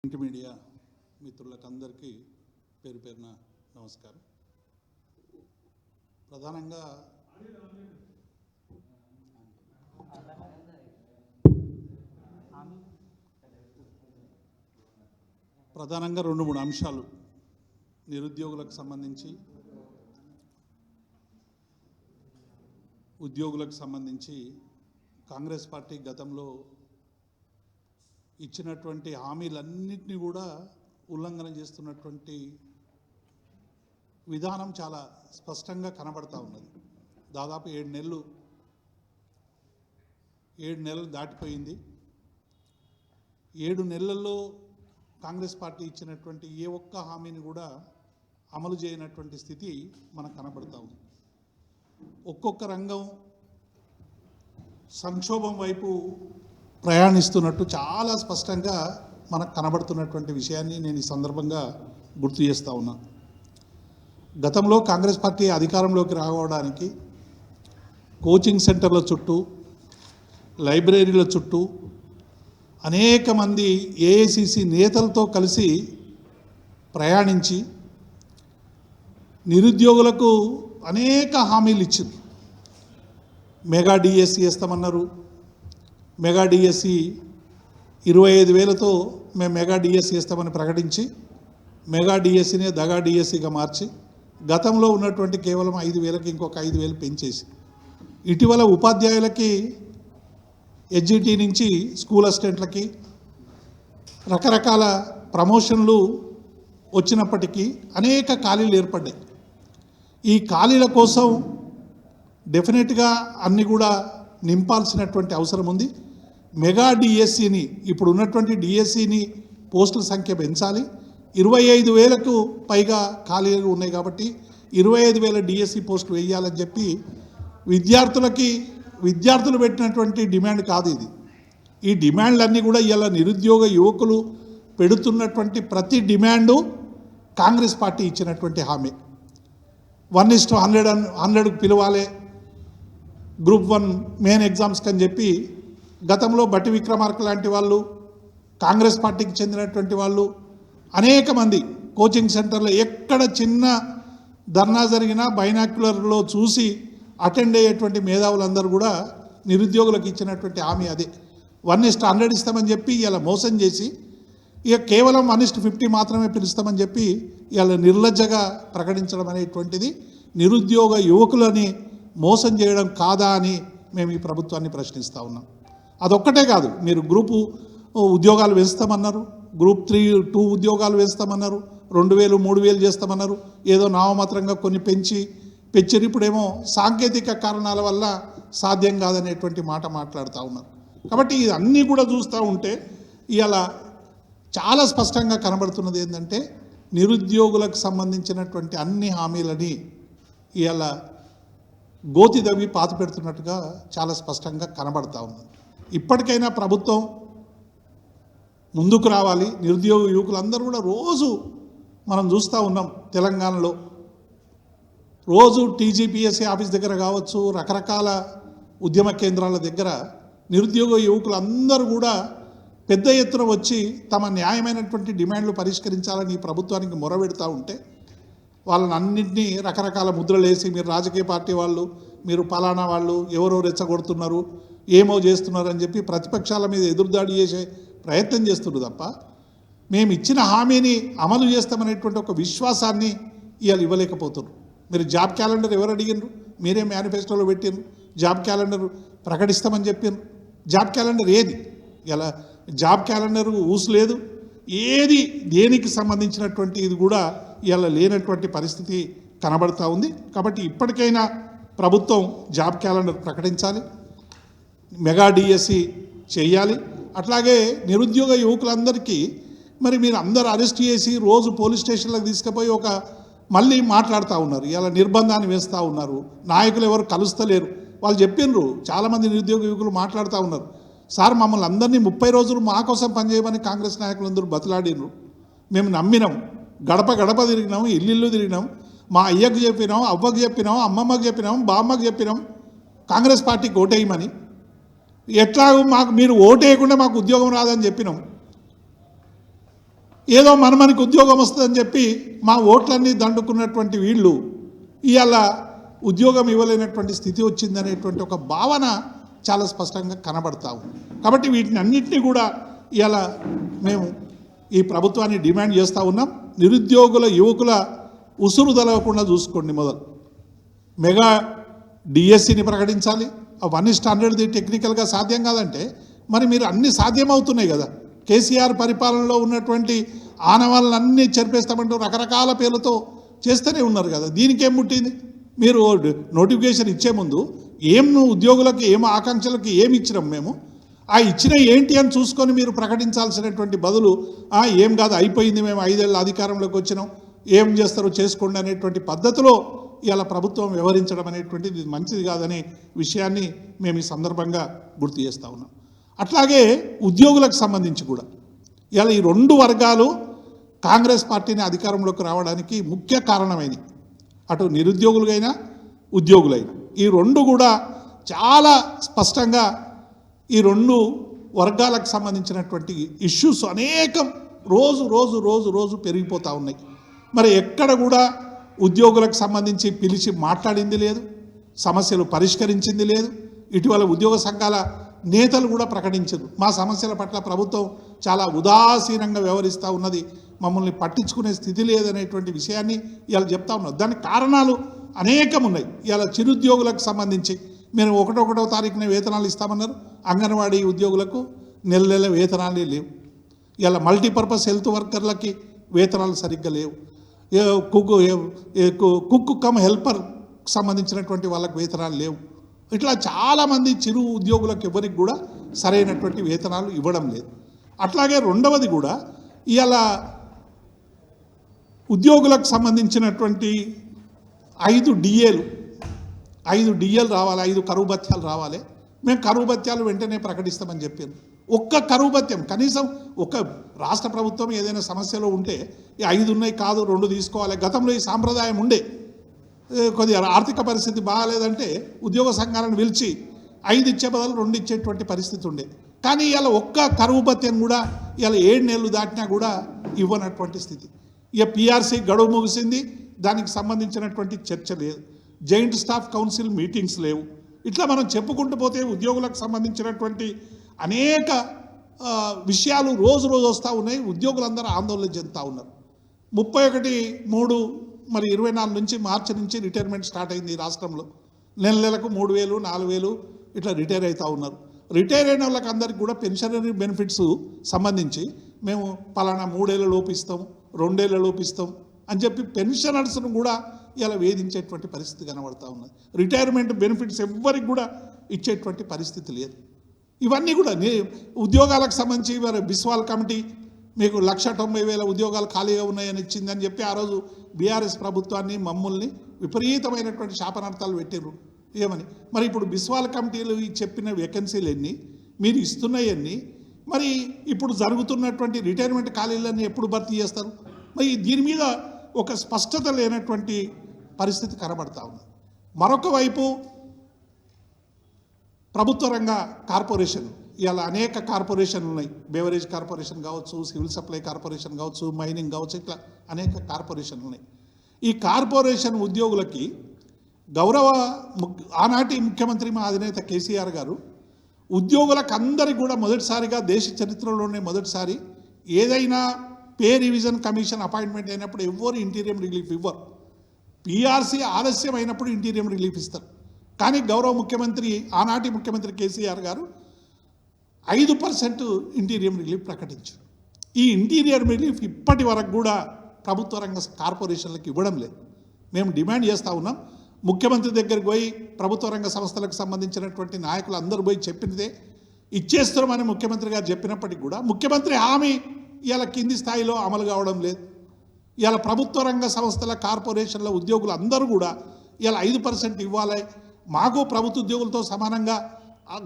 Print media మిత్రులకందరికీ పేరు పేరున నమస్కారం. ప్రధానంగా 2-3 అంశాలు నిరుద్యోగులకు సంబంధించి, ఉద్యోగులకు సంబంధించి కాంగ్రెస్ పార్టీ గతంలో ఇచ్చినటువంటి హామీలన్నింటినీ కూడా ఉల్లంఘన చేస్తున్నటువంటి విధానం చాలా స్పష్టంగా కనబడతా ఉన్నది. దాదాపు 7 నెలలు దాటిపోయింది. 7 నెలల్లో కాంగ్రెస్ పార్టీ ఇచ్చినటువంటి ఏ ఒక్క హామీని కూడా అమలు చేయనటువంటి స్థితి మనకు కనబడతా ఉంది. ఒక్కొక్క రంగం సంక్షోభం వైపు ప్రయాణిస్తున్నట్టు చాలా స్పష్టంగా మనకు కనబడుతున్నటువంటి విషయాన్ని నేను ఈ సందర్భంగా గుర్తు చేస్తూ ఉన్నాను. గతంలో కాంగ్రెస్ పార్టీ అధికారంలోకి రావడానికి కోచింగ్ సెంటర్ల చుట్టూ, లైబ్రరీల చుట్టూ అనేక మంది ఏఐసిసి నేతలతో కలిసి ప్రయాణించి నిరుద్యోగులకు అనేక హామీలు ఇచ్చింది. మెగా డిఎస్సి వేస్తామన్నారు. మెగా డిఎస్సి 25,000తో మేము మెగా డిఎస్సి వేస్తామని ప్రకటించి మెగా డిఎస్సినే దగా డిఎస్సిగా మార్చి గతంలో ఉన్నటువంటి కేవలం 5,000కి ఇంకొక 5,000 పెంచేసి ఇటీవల ఉపాధ్యాయులకి హెచ్జిటి నుంచి స్కూల్ అసిస్టెంట్లకి రకరకాల ప్రమోషన్లు వచ్చినప్పటికీ అనేక ఖాళీలు ఏర్పడ్డాయి. ఈ ఖాళీల కోసం డెఫినెట్గా అన్నీ కూడా నింపాల్సినటువంటి అవసరం ఉంది. మెగా డిఎస్సిని, ఇప్పుడు ఉన్నటువంటి డిఎస్సిని పోస్టుల సంఖ్య పెంచాలి. 25,000కు పైగా ఖాళీలు ఉన్నాయి కాబట్టి 25,000 డిఎస్సి పోస్టులు వేయాలని చెప్పి విద్యార్థులు పెట్టినటువంటి డిమాండ్ కాదు ఇది. ఈ డిమాండ్లన్నీ కూడా ఇలా నిరుద్యోగ యువకులు పెడుతున్నటువంటి ప్రతి డిమాండు కాంగ్రెస్ పార్టీ ఇచ్చినటువంటి హామీ. 1:100కు పిలవాలి గ్రూప్ 1 మెయిన్ ఎగ్జామ్స్కి అని చెప్పి గతంలో బట్టి విక్రమార్క లాంటి వాళ్ళు, కాంగ్రెస్ పార్టీకి చెందినటువంటి వాళ్ళు అనేక మంది కోచింగ్ సెంటర్లో ఎక్కడ చిన్న ధర్నా జరిగినా బైనాక్యులర్లో చూసి అటెండ్ అయ్యేటువంటి మేధావులందరూ కూడా నిరుద్యోగులకు ఇచ్చినటువంటి హామీ అదే. 1:100 ఇస్తామని చెప్పి ఇలా మోసం చేసి ఇక కేవలం 1:50 మాత్రమే పిలుస్తామని చెప్పి ఇలా నిర్లజ్జగా ప్రకటించడం అనేటువంటిది నిరుద్యోగ యువకులని మోసం చేయడం కాదా అని మేము ఈ ప్రభుత్వాన్ని ప్రశ్నిస్తూ ఉన్నాం. అదొక్కటే కాదు, మీరు గ్రూపు ఉద్యోగాలు వేస్తామన్నారు, గ్రూప్ 3-2 ఉద్యోగాలు వేస్తామన్నారు, 2,000 3,000 చేస్తామన్నారు, ఏదో నామమాత్రంగా కొన్ని పెంచారు. ఇప్పుడేమో సాంకేతిక కారణాల వల్ల సాధ్యం కాదనేటువంటి మాట మాట్లాడుతూ ఉన్నారు. కాబట్టి ఇవన్నీ కూడా చూస్తూ ఉంటే ఇవాళ చాలా స్పష్టంగా కనబడుతున్నది ఏంటంటే నిరుద్యోగులకు సంబంధించినటువంటి అన్ని హామీలని ఇవాళ గోతి దవ్వి పాతి పెడుతున్నట్టుగా చాలా స్పష్టంగా కనబడతా ఉంది. ఇప్పటికైనా ప్రభుత్వం ముందుకు రావాలి. నిరుద్యోగ యువకులందరూ కూడా రోజు మనం చూస్తూ ఉన్నాం, తెలంగాణలో రోజు టీజీపీఎస్సీ ఆఫీస్ దగ్గర కావచ్చు, రకరకాల ఉద్యమ కేంద్రాల దగ్గర నిరుద్యోగ యువకులందరూ కూడా పెద్ద ఎత్తున వచ్చి తమ న్యాయమైనటువంటి డిమాండ్లు పరిష్కరించాలని ఈ ప్రభుత్వానికి మొరబెడతా ఉంటే వాళ్ళని అన్నింటినీ రకరకాల ముద్రలు వేసి మీరు రాజకీయ పార్టీ వాళ్ళు, మీరు పలానా వాళ్ళు, ఎవరో రెచ్చగొడుతున్నారు, ఏమో చేస్తున్నారు అని చెప్పి ప్రతిపక్షాల మీద ఎదురుదాడి చేసే ప్రయత్నం చేస్తున్నారు తప్ప మేము ఇచ్చిన హామీని అమలు చేస్తామనేటువంటి ఒక విశ్వాసాన్ని ఇవాళ ఇవ్వలేకపోతున్నారు. మీరు జాబ్ క్యాలెండర్ ఎవరు అడిగినారు? మీరే మేనిఫెస్టోలో పెట్టినారు. జాబ్ క్యాలెండర్ ప్రకటిస్తామని చెప్పినారు. జాబ్ క్యాలెండర్ ఏది? ఇలా జాబ్ క్యాలెండర్ ఊసలేదు. ఏది దేనికి సంబంధించినటువంటి ఇది కూడా ఇలా లేనటువంటి పరిస్థితి కనబడతా ఉంది. కాబట్టి ఇప్పటికైనా ప్రభుత్వం జాబ్ క్యాలెండర్ ప్రకటించాలి, మెగా డిఎస్సి చేయాలి. అట్లాగే నిరుద్యోగ యువకులందరికీ మరి మీరు అందరూ అరెస్ట్ చేసి రోజు పోలీస్ స్టేషన్లకు తీసుకుపోయి మళ్ళీ మాట్లాడుతూ ఉన్నారు. ఇలా నిర్బంధాన్ని వేస్తూ ఉన్నారు. నాయకులు ఎవరు కలుస్తలేరు. వాళ్ళు చెప్పినారు, చాలామంది నిరుద్యోగ యువకులు మాట్లాడుతూ ఉన్నారు, సార్ మమ్మల్ని అందరినీ 30 రోజులు మా కోసం పనిచేయమని కాంగ్రెస్ నాయకులందరూ బతిలాడినారు. మేము నమ్మినాం, గడప గడప తిరిగినాం, ఇల్లు తిరిగినాం, మా అయ్యకు చెప్పినాం, అవ్వకు చెప్పినాం, అమ్మమ్మకు చెప్పినాం, బామ్మకు చెప్పినాం కాంగ్రెస్ పార్టీకి ఓటేయమని. ఎట్లాగో మాకు మీరు ఓటేయకుండా మాకు ఉద్యోగం రాదని చెప్పినాం. ఏదో మనకి ఉద్యోగం వస్తుందని చెప్పి మా ఓట్లన్నీ దండుకున్నటువంటి వీళ్ళు ఇవాళ ఉద్యోగం ఇవ్వలేనటువంటి స్థితి వచ్చిందనేటువంటి ఒక భావన చాలా స్పష్టంగా కనబడతాము. కాబట్టి వీటిని అన్నింటినీ కూడా ఇవాళ మేము ఈ ప్రభుత్వాన్ని డిమాండ్ చేస్తూ ఉన్నాం. నిరుద్యోగుల యువకుల ఉసురు తలవకుండా చూసుకోండి. మొదలు మెగా డిఎస్సిని ప్రకటించాలి. 1:100 టెక్నికల్గా సాధ్యం కాదంటే మరి మీరు అన్నీ సాధ్యమవుతున్నాయి కదా. కేసీఆర్ పరిపాలనలో ఉన్నటువంటి ఆనవాళ్ళన్నీ చెరిపేస్తామంటూ రకరకాల పేర్లతో చేస్తూనే ఉన్నారు కదా. దీనికేం ముట్టింది? మీరు నోటిఫికేషన్ ఇచ్చే ముందు ఉద్యోగులకు ఏం ఆకాంక్షలకు ఏమి ఇచ్చినాం మేము, ఆ ఇచ్చిన ఏంటి అని చూసుకొని మీరు ప్రకటించాల్సినటువంటి బదులు ఏం కాదు అయిపోయింది, మేము 5 ఏళ్ళ అధికారంలోకి వచ్చినాం, ఏం చేస్తారో చేసుకోండి అనేటువంటి పద్ధతిలో ఇలా ప్రభుత్వం వ్యవహరించడం అనేటువంటిది మంచిది కాదనే విషయాన్ని మేము ఈ సందర్భంగా గుర్తు చేస్తూ ఉన్నాం. అట్లాగే ఉద్యోగులకు సంబంధించి కూడా ఇలా ఈ 2 వర్గాలు కాంగ్రెస్ పార్టీని అధికారంలోకి రావడానికి ముఖ్య కారణమైనవి. అటు నిరుద్యోగులైనా ఉద్యోగులైనా ఈ 2 కూడా చాలా స్పష్టంగా ఈ 2 వర్గాలకు సంబంధించినటువంటి ఇష్యూస్ అనేకం రోజు రోజు రోజు రోజు పెరిగిపోతూ ఉన్నాయి. మరి ఎక్కడ కూడా ఉద్యోగులకు సంబంధించి పిలిచి మాట్లాడింది లేదు, సమస్యలు పరిష్కరించింది లేదు. ఇటీవల ఉద్యోగ సంఘాల నేతలు కూడా ప్రకటించారు, మా సమస్యల పట్ల ప్రభుత్వం చాలా ఉదాసీనంగా వ్యవహరిస్తూ ఉన్నది, మమ్మల్ని పట్టించుకునే స్థితి లేదనేటువంటి విషయాన్ని ఇవాళ చెప్తా ఉన్నారు. దానికి కారణాలు అనేకం ఉన్నాయి. ఇవాళ చిరుద్యోగులకు సంబంధించి మేము 1వ తారీఖున వేతనాలు ఇస్తామన్నారు, అంగన్వాడీ ఉద్యోగులకు నెల వేతనాలే లేవు. ఇవాళ మల్టీపర్పస్ హెల్త్ వర్కర్లకి వేతనాలు సరిగ్గా లేవు. కుక్ కమ్ హెల్పర్ సంబంధించినటువంటి వాళ్ళకి వేతనాలు లేవు. ఇట్లా చాలామంది చిరు ఉద్యోగులకు ఎవరికి కూడా సరైనటువంటి వేతనాలు ఇవ్వడం లేదు. అట్లాగే రెండవది కూడా ఇవాళ ఉద్యోగులకు సంబంధించినటువంటి 5 డిఏలు రావాలి, 5 కరువు భత్యాలు రావాలి. మేము కరువు భత్యాలు వెంటనే ప్రకటిస్తామని చెప్పాను. ఒక్క కరువు భత్యం కనీసం ఒక రాష్ట్ర ప్రభుత్వం ఏదైనా సమస్యలో ఉంటే ఈ 5 ఉన్నాయి కాదు 2 తీసుకోవాలి. గతంలో ఈ సాంప్రదాయం ఉండే, కొద్దిగా ఆర్థిక పరిస్థితి బాగాలేదంటే ఉద్యోగ సంఘాలను పిలిచి 5 ఇచ్చే బదులు 2 ఇచ్చేటువంటి పరిస్థితి ఉండే. కానీ ఇలా ఒక్క కరువు భత్యం కూడా ఇలా 7 నెలలు దాటినా కూడా ఇవ్వనటువంటి స్థితి. ఇక పిఆర్సీ గడువు ముగిసింది, దానికి సంబంధించినటువంటి చర్చ లేదు, జాయింట్ స్టాఫ్ కౌన్సిల్ మీటింగ్స్ లేవు. ఇట్లా మనం చెప్పుకుంటూ పోతే ఉద్యోగులకు సంబంధించినటువంటి అనేక విషయాలు రోజు రోజు వస్తూ ఉన్నాయి. ఉద్యోగులందరూ ఆందోళన చెందుతూ ఉన్నారు. 31/3/24 నుంచి మార్చి నుంచి రిటైర్మెంట్ స్టార్ట్ అయింది ఈ రాష్ట్రంలో. నెలకు 3,000 4,000 ఇట్లా రిటైర్ అవుతూ ఉన్నారు. రిటైర్ అయిన వాళ్ళకి అందరికీ కూడా పెన్షనరీ బెనిఫిట్స్ సంబంధించి మేము పలానా 3 ఏళ్ళ లోపు ఇస్తాం, 2 ఏళ్ళ లోపు ఇస్తాం అని చెప్పి పెన్షనర్స్ను కూడా ఇలా వేధించేటువంటి పరిస్థితి కనబడతా ఉన్నది. రిటైర్మెంట్ బెనిఫిట్స్ ఎవ్వరికి కూడా ఇచ్చేటువంటి పరిస్థితి లేదు. ఇవన్నీ కూడా ఉద్యోగాలకు సంబంధించి బిస్వాల్ కమిటీ మీకు 1,90,000 ఉద్యోగాలు ఖాళీగా ఉన్నాయని ఇచ్చిందని చెప్పి ఆ రోజు బీఆర్ఎస్ ప్రభుత్వాన్ని మమ్మల్ని విపరీతమైనటువంటి శాపనార్థాలు పెట్టారు. ఏమని మరి ఇప్పుడు బిస్వాల్ కమిటీలు చెప్పిన వేకెన్సీలు ఎన్ని, మీరు ఇస్తున్నాయన్నీ, మరి ఇప్పుడు జరుగుతున్నటువంటి రిటైర్మెంట్ ఖాళీలన్నీ ఎప్పుడు భర్తీ చేస్తారు? మరి దీని మీద ఒక స్పష్టత లేనటువంటి పరిస్థితి కనబడతా ఉంది. మరొక వైపు ప్రభుత్వ రంగ కార్పొరేషన్, ఇలా అనేక కార్పొరేషన్లు ఉన్నాయి. బెవరేజ్ కార్పొరేషన్ కావచ్చు, సివిల్ సప్లై కార్పొరేషన్ కావచ్చు, మైనింగ్ కావచ్చు, ఇట్లా అనేక కార్పొరేషన్లు ఉన్నాయి. ఈ కార్పొరేషన్ ఉద్యోగులకి ఆనాటి ముఖ్యమంత్రి మా అధినేత కేసీఆర్ గారు ఉద్యోగులకు అందరికీ కూడా మొదటిసారిగా దేశ చరిత్రలోనే మొదటిసారి ఏదైనా పే రివిజన్ కమిషన్ అపాయింట్మెంట్ అయినప్పుడు ఎవ్వరు ఇంటీరియం రిలీఫ్ ఇవ్వరు. పిఆర్సీ ఆలస్యం అయినప్పుడు ఇంటీరియం రిలీఫ్ ఇస్తారు. కానీ గౌరవ ముఖ్యమంత్రి ఆనాటి ముఖ్యమంత్రి కేసీఆర్ గారు 5% ఇంటీరియం రిలీఫ్ ప్రకటించారు. ఈ ఇంటీరియర్ రిలీఫ్ ఇప్పటి వరకు కూడా ప్రభుత్వ రంగ కార్పొరేషన్లకు ఇవ్వడం లేదు. మేము డిమాండ్ చేస్తూ ఉన్నాం. ముఖ్యమంత్రి దగ్గరికి పోయి ప్రభుత్వ రంగ సంస్థలకు సంబంధించినటువంటి నాయకులు అందరూ పోయి చెప్పినదే ఇచ్చేస్తామని ముఖ్యమంత్రి గారు చెప్పినప్పటికీ కూడా ముఖ్యమంత్రి హామీ ఇలా కింది స్థాయిలో అమలు కావడం లేదు. ఇలా ప్రభుత్వ రంగ సంస్థల కార్పొరేషన్ల ఉద్యోగులు అందరూ కూడా ఇలా 5% ఇవ్వాలి, మాకు ప్రభుత్వ ఉద్యోగులతో సమానంగా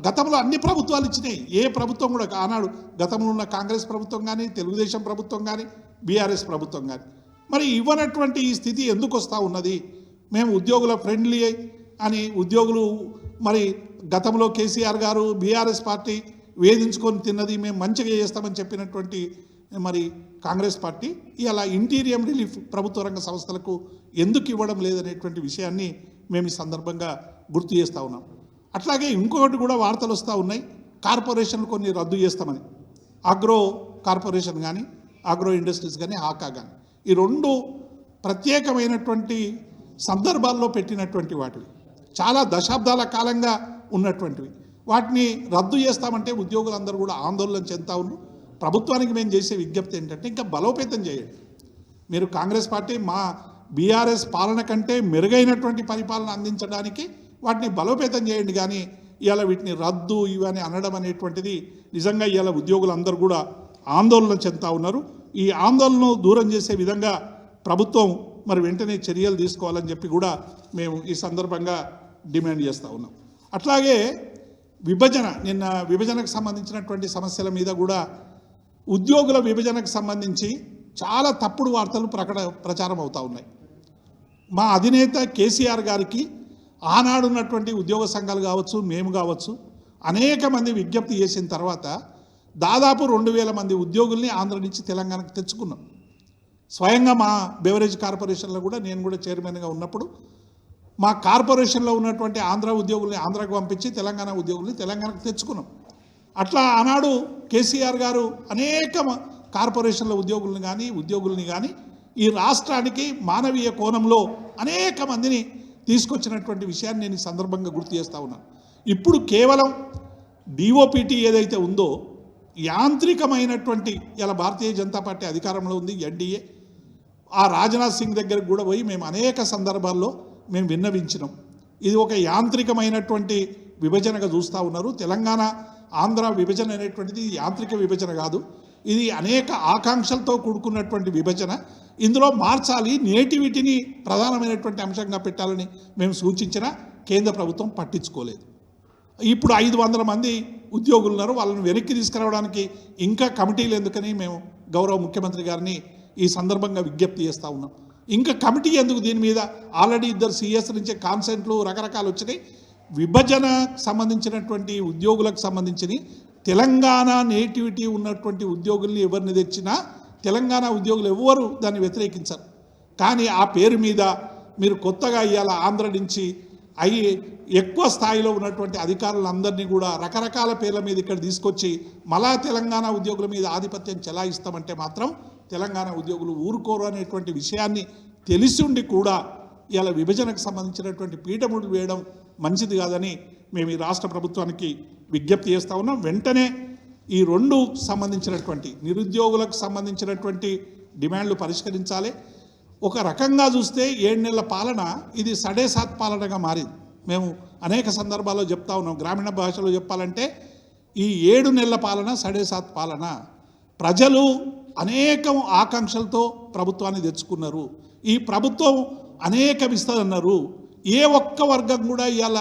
గతంలో అన్ని ప్రభుత్వాలు ఇచ్చినాయి. ఏ ప్రభుత్వం కూడా ఆనాడు గతంలో ఉన్న కాంగ్రెస్ ప్రభుత్వం కానీ, తెలుగుదేశం ప్రభుత్వం కానీ, బీఆర్ఎస్ ప్రభుత్వం కానీ మరి ఇవ్వనటువంటి ఈ స్థితి ఎందుకు వస్తూ ఉన్నది? మేము ఉద్యోగుల ఫ్రెండ్లీ అని ఉద్యోగులు మరి గతంలో కేసీఆర్ గారు బీఆర్ఎస్ పార్టీ వేధించుకొని తిన్నది, మేము మంచిగా చేస్తామని చెప్పినటువంటి మరి కాంగ్రెస్ పార్టీ ఇలా ఇంటీరియం రిలీఫ్ ప్రభుత్వ రంగ సంస్థలకు ఎందుకు ఇవ్వడం లేదనేటువంటి విషయాన్ని మేము ఈ సందర్భంగా గుర్తు చేస్తూ ఉన్నాం. అట్లాగే ఇంకొకటి కూడా వార్తలు వస్తూ ఉన్నాయి, కార్పొరేషన్లు కొన్ని రద్దు చేస్తామని. అగ్రో కార్పొరేషన్ కానీ, అగ్రో ఇండస్ట్రీస్ కానీ, ఆకా కానీ, ఈ రెండు ప్రత్యేకమైనటువంటి సందర్భాల్లో పెట్టినటువంటి వాటివి, చాలా దశాబ్దాల కాలంగా ఉన్నటువంటివి. వాటిని రద్దు చేస్తామంటే ఉద్యోగులందరూ కూడా ఆందోళన చెందుతా ఉన్నారు. ప్రభుత్వానికి మేము చేసే విజ్ఞప్తి ఏంటంటే ఇంకా బలోపేతం చేయండి. మీరు కాంగ్రెస్ పార్టీ మా బీఆర్ఎస్ పాలన కంటే మెరుగైనటువంటి పరిపాలన అందించడానికి వాటిని బలోపేతం చేయండి, కానీ ఇవాళ వీటిని రద్దు ఇవని అనడం అనేటువంటిది నిజంగా ఇవాళ ఉద్యోగులందరూ కూడా ఆందోళన చెందుతూ ఉన్నారు. ఈ ఆందోళనను దూరం చేసే విధంగా ప్రభుత్వం మరి వెంటనే చర్యలు తీసుకోవాలని చెప్పి కూడా మేము ఈ సందర్భంగా డిమాండ్ చేస్తూ ఉన్నాం. అట్లాగే నిన్న విభజనకు సంబంధించినటువంటి సమస్యల మీద కూడా ఉద్యోగుల విభజనకు సంబంధించి చాలా తప్పుడు వార్తలు ప్రచారం అవుతూ ఉన్నాయి. మా అధినేత కేసీఆర్ గారికి ఆనాడున్నటువంటి ఉద్యోగ సంఘాలు కావచ్చు, మేము కావచ్చు, అనేక మంది విజ్ఞప్తి చేసిన తర్వాత దాదాపు 2000 మంది ఉద్యోగుల్ని ఆంధ్ర నుంచి తెలంగాణకు తెచ్చుకున్నాం. స్వయంగా మా బెవరేజ్ కార్పొరేషన్లో కూడా నేను కూడా చైర్మన్గా ఉన్నప్పుడు మా కార్పొరేషన్లో ఉన్నటువంటి ఆంధ్ర ఉద్యోగుల్ని ఆంధ్రాకు పంపించి తెలంగాణ ఉద్యోగుల్ని తెలంగాణకు తెచ్చుకున్నాం. అట్లా ఆనాడు కేసీఆర్ గారు అనేక కార్పొరేషన్ల ఉద్యోగుల్ని కానీ ఈ రాష్ట్రానికి మానవీయ కోణంలో అనేక మందిని తీసుకొచ్చినటువంటి విషయాన్ని నేను ఈ సందర్భంగా గుర్తు చేస్తూ ఉన్నాను. ఇప్పుడు కేవలం డిఓపిటి ఏదైతే ఉందో యాంత్రికమైనటువంటి ఇలా భారతీయ జనతా పార్టీ అధికారంలో ఉంది, ఎన్డీఏ, ఆ రాజ్నాథ్ సింగ్ దగ్గరకు కూడా పోయి మేము అనేక సందర్భాల్లో మేము విన్నవించినాం. ఇది ఒక యాంత్రికమైనటువంటి విభజనగా చూస్తూ ఉన్నారు. తెలంగాణ ఆంధ్ర విభజన అనేటువంటిది యాంత్రిక విభజన కాదు, ఇది అనేక ఆకాంక్షలతో కూడుకున్నటువంటి విభజన. ఇందులో మార్చాలి, నేటివిటీని ప్రధానమైనటువంటి అంశంగా పెట్టాలని మేము సూచించినా కేంద్ర ప్రభుత్వం పట్టించుకోలేదు. ఇప్పుడు 500 మంది ఉద్యోగులు ఉన్నారు, వాళ్ళని వెనక్కి తీసుకురావడానికి ఇంకా కమిటీలు ఎందుకని మేము గౌరవ ముఖ్యమంత్రి గారిని ఈ సందర్భంగా విజ్ఞప్తి చేస్తూ ఉన్నాం. ఇంకా కమిటీ ఎందుకు దీని మీద? ఆల్రెడీ 2 CS నుంచే కాన్సెంట్లు రకరకాలు వచ్చినాయి. విభజన సంబంధించినటువంటి ఉద్యోగులకు సంబంధించి తెలంగాణ నేటివిటీ ఉన్నటువంటి ఉద్యోగుల్ని ఎవరిని తెచ్చినా తెలంగాణ ఉద్యోగులు ఎవ్వరు దాన్ని వ్యతిరేకించరు. కానీ ఆ పేరు మీద మీరు కొత్తగా ఇవాళ ఆంధ్ర నుంచి ఎక్కువ స్థాయిలో ఉన్నటువంటి అధికారులందరినీ కూడా రకరకాల పేర్ల మీద ఇక్కడ తీసుకొచ్చి మళ్ళా తెలంగాణ ఉద్యోగుల మీద ఆధిపత్యం చెలాయిస్తామంటే మాత్రం తెలంగాణ ఉద్యోగులు ఊరుకోరు అనేటువంటి విషయాన్ని తెలిసి ఉండి కూడా ఇలా విభజనకు సంబంధించినటువంటి పీఠముడులు వేయడం మంచిది కాదని మేము ఈ రాష్ట్ర ప్రభుత్వానికి విజ్ఞప్తి చేస్తూ ఉన్నాం. వెంటనే ఈ 2 సంబంధించినటువంటి నిరుద్యోగులకు సంబంధించినటువంటి డిమాండ్లు పరిష్కరించాలి. ఒక రకంగా చూస్తే 7 నెలల పాలన ఇది సడేసాత్ పాలనగా మారింది. మేము అనేక సందర్భాల్లో చెప్తా ఉన్నాం. గ్రామీణ భాషలో చెప్పాలంటే ఈ 7 నెలల పాలన సడేసాత్ పాలన. ప్రజలు అనేక ఆకాంక్షలతో ప్రభుత్వాన్ని తెచ్చుకున్నారు. ఈ ప్రభుత్వం అనేక ఇస్తుందన్నారు. ఏ ఒక్క వర్గం కూడా ఇవాళ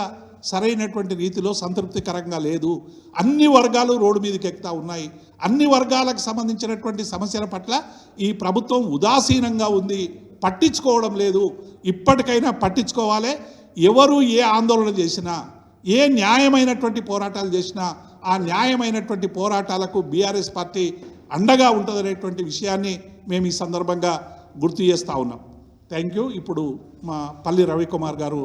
సరైనటువంటి రీతిలో సంతృప్తికరంగా లేదు. అన్ని వర్గాలు రోడ్డు మీదకి ఎక్కుతా ఉన్నాయి. అన్ని వర్గాలకు సంబంధించినటువంటి సమస్యల పట్ల ఈ ప్రభుత్వం ఉదాసీనంగా ఉంది, పట్టించుకోవడం లేదు. ఇప్పటికైనా పట్టించుకోవాలి. ఎవరు ఏ ఆందోళన చేసినా, ఏ న్యాయమైనటువంటి పోరాటాలు చేసినా ఆ న్యాయమైనటువంటి పోరాటాలకు బీఆర్ఎస్ పార్టీ అండగా ఉంటుందనేటువంటి విషయాన్ని మేము ఈ సందర్భంగా గుర్తు చేస్తూ ఉన్నాం. Thank you. ఇప్పుడు మా పల్లి రవికుమార్ గారు